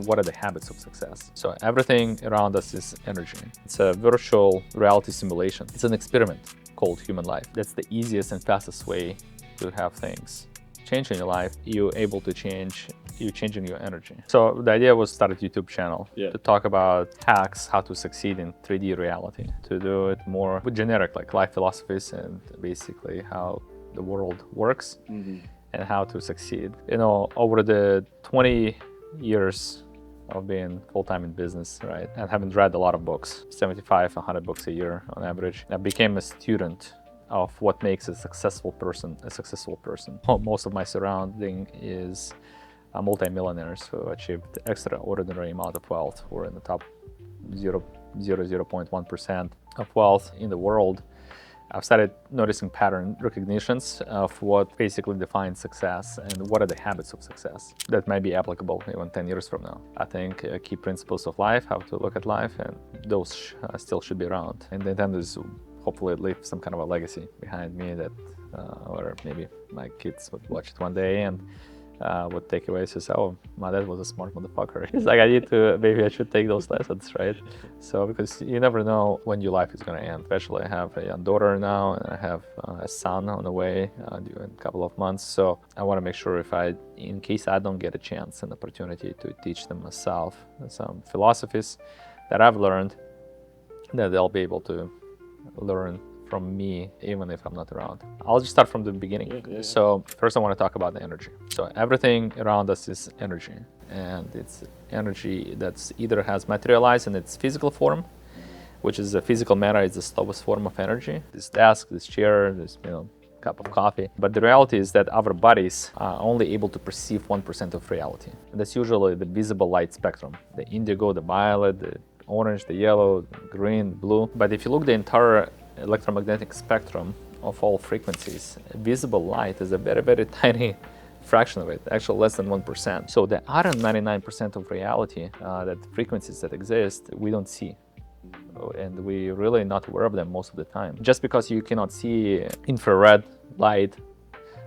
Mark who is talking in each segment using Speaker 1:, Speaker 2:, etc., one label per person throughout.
Speaker 1: and what are the habits of success. So everything around us is energy. It's a virtual reality simulation. It's an experiment called human life. That's the easiest and fastest way to have things change in your life. You're able to change, you're changing your energy. So the idea was to start a YouTube channel to talk about hacks, how to succeed in 3D reality, to do it more with generic like life philosophies and basically how the world works and how to succeed. You know, over the 20 years of being full-time in business, right, and having read a lot of books, 75, 100 books a year on average, I became a student of what makes a successful person a successful person. Most of my surrounding is multi-millionaires who achieved extraordinary amount of wealth. We're in the top 0.1% of wealth in the world. I've started noticing pattern recognitions of what basically defines success and what are the habits of success that might be applicable even 10 years from now. I think key principles of life, how to look at life, and those still should be around. And the intent is hopefully leave some kind of a legacy behind me that, or maybe my kids would watch it one day and would take away and say, oh, my dad was a smart motherfucker. It's like, maybe I should take those lessons, right? So, because you never know when your life is going to end. Especially I have a young daughter now, and I have a son on the way due in a couple of months. So I want to make sure in case I don't get a chance, an opportunity to teach them myself some philosophies that I've learned, that they'll be able to learn from me, even if I'm not around. I'll just start from the beginning. So first I want to talk about the energy. So everything around us is energy, and it's energy that's either has materialized in its physical form, which is a physical matter, it's the slowest form of energy. This desk, this chair, this cup of coffee. But the reality is that our bodies are only able to perceive 1% of reality. And that's usually the visible light spectrum, the indigo, the violet, the orange, the yellow, the green, blue. But if you look the entire electromagnetic spectrum of all frequencies, visible light is a very, very tiny fraction of it, actually less than 1%. So the other 99% of reality, that frequencies that exist, we don't see. And we're really not aware of them most of the time. Just because you cannot see infrared light,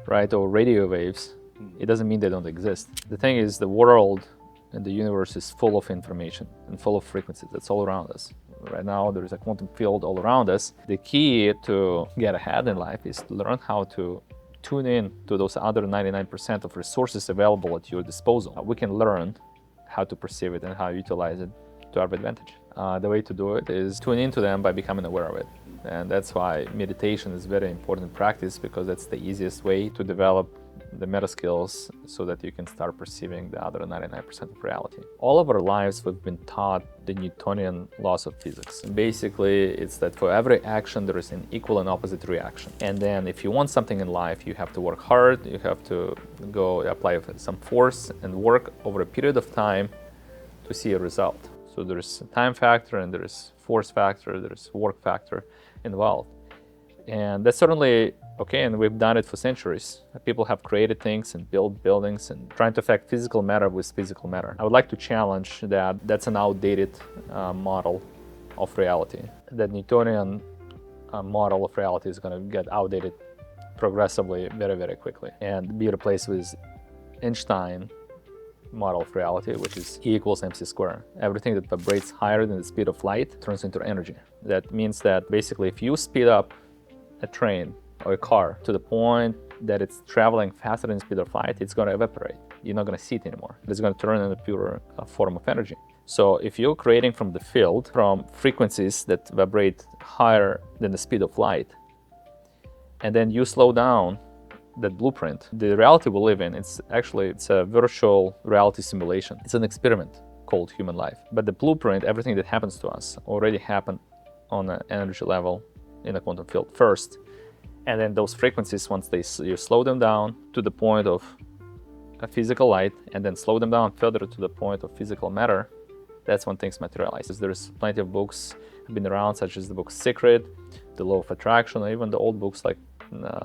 Speaker 1: right, or radio waves, it doesn't mean they don't exist. The thing is, the world and the universe is full of information and full of frequencies that's all around us. Right now, there is a quantum field all around us. The key to get ahead in life is to learn how to tune in to those other 99% of resources available at your disposal. We can learn how to perceive it and how to utilize it to our advantage. The way to do it is tune into them by becoming aware of it. And that's why meditation is a very important practice, because that's the easiest way to develop the meta skills so that you can start perceiving the other 99% of reality. All of our lives we've been taught the Newtonian laws of physics. And basically, it's that for every action there is an equal and opposite reaction. And then if you want something in life, you have to work hard, you have to go apply some force and work over a period of time to see a result. So there's a time factor and there's force factor, there's work factor involved. And that's certainly okay, and we've done it for centuries. People have created things and built buildings and trying to affect physical matter with physical matter. I would like to challenge that that's an outdated model of reality. That Newtonian model of reality is going to get outdated progressively very, very quickly and be replaced with Einstein model of reality, which is E equals mc squared. Everything that vibrates higher than the speed of light turns into energy. That means that basically if you speed up a train or a car to the point that it's traveling faster than the speed of light, it's going to evaporate. You're not going to see it anymore. It's going to turn into a pure form of energy. So if you're creating from the field, from frequencies that vibrate higher than the speed of light, and then you slow down that blueprint, the reality we live in, it's a virtual reality simulation. It's an experiment called human life. But the blueprint, everything that happens to us already happened on an energy level in a quantum field first. And then those frequencies, once you slow them down to the point of a physical light, and then slow them down further to the point of physical matter, that's when things materialize. There's plenty of books have been around, such as the book Secret, The Law of Attraction, or even the old books like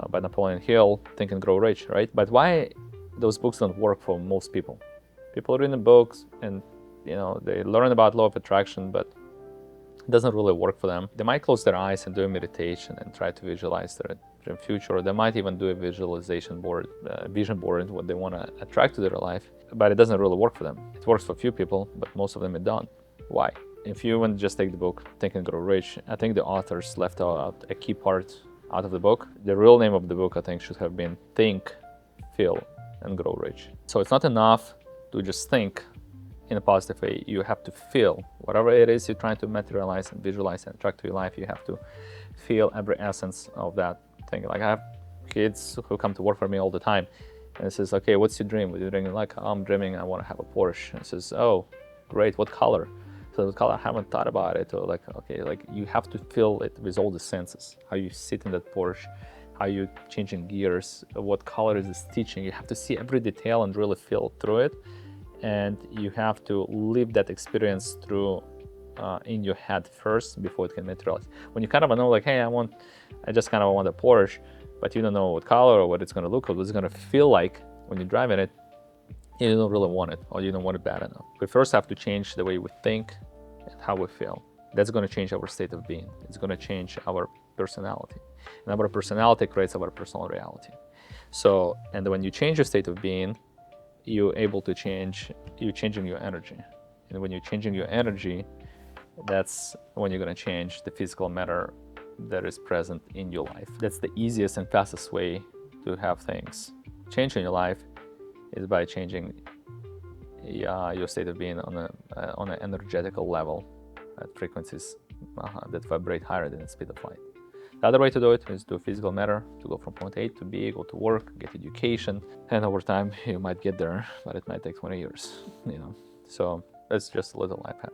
Speaker 1: by Napoleon Hill, Think and Grow Rich, right? But why those books don't work for most people? People read the books and they learn about law of attraction, but it doesn't really work for them. They might close their eyes and do a meditation and try to visualize their future, or they might even do a visualization board, vision board, what they want to attract to their life. but it doesn't really work for them. It works for a few people, but most of them it don't. Why? If you want to just take the book Think and Grow Rich, I think the authors left out a key part out of the book. The real name of the book, I think, should have been Think, Feel, and Grow Rich. So it's not enough to just think in a positive way. You have to feel whatever it is you're trying to materialize and visualize and attract to your life. You have to feel every essence of that thing. Like I have kids who come to work for me all the time, and it says, okay, what's your dream? What are you dreaming? Like, I'm dreaming I want to have a Porsche. And it says, oh, great, what color? So the color, I haven't thought about it. Or like, okay, like you have to feel it with all the senses. How you sit in that Porsche, how you changing gears, what color is the stitching. You have to see every detail and really feel through it. And you have to live that experience through in your head first before it can materialize. When you kind of know, like, hey, I just kind of want a Porsche, but you don't know what color or what it's going to look like, what it's going to feel like when you're driving it, you don't really want it, or you don't want it bad enough. We first have to change the way we think and how we feel. That's going to change our state of being. It's going to change our personality. And our personality creates our personal reality. So, and when you change your state of being, you're able to you're changing your energy. And when you're changing your energy, that's when you're going to change the physical matter that is present in your life. That's the easiest and fastest way to have things change in your life, is by changing your state of being on an energetical level at frequencies that vibrate higher than the speed of light. The other way to do it is to physical matter, to go from point A to B, go to work, get education, and over time you might get there, but it might take 20 years, So that's just a little life hack.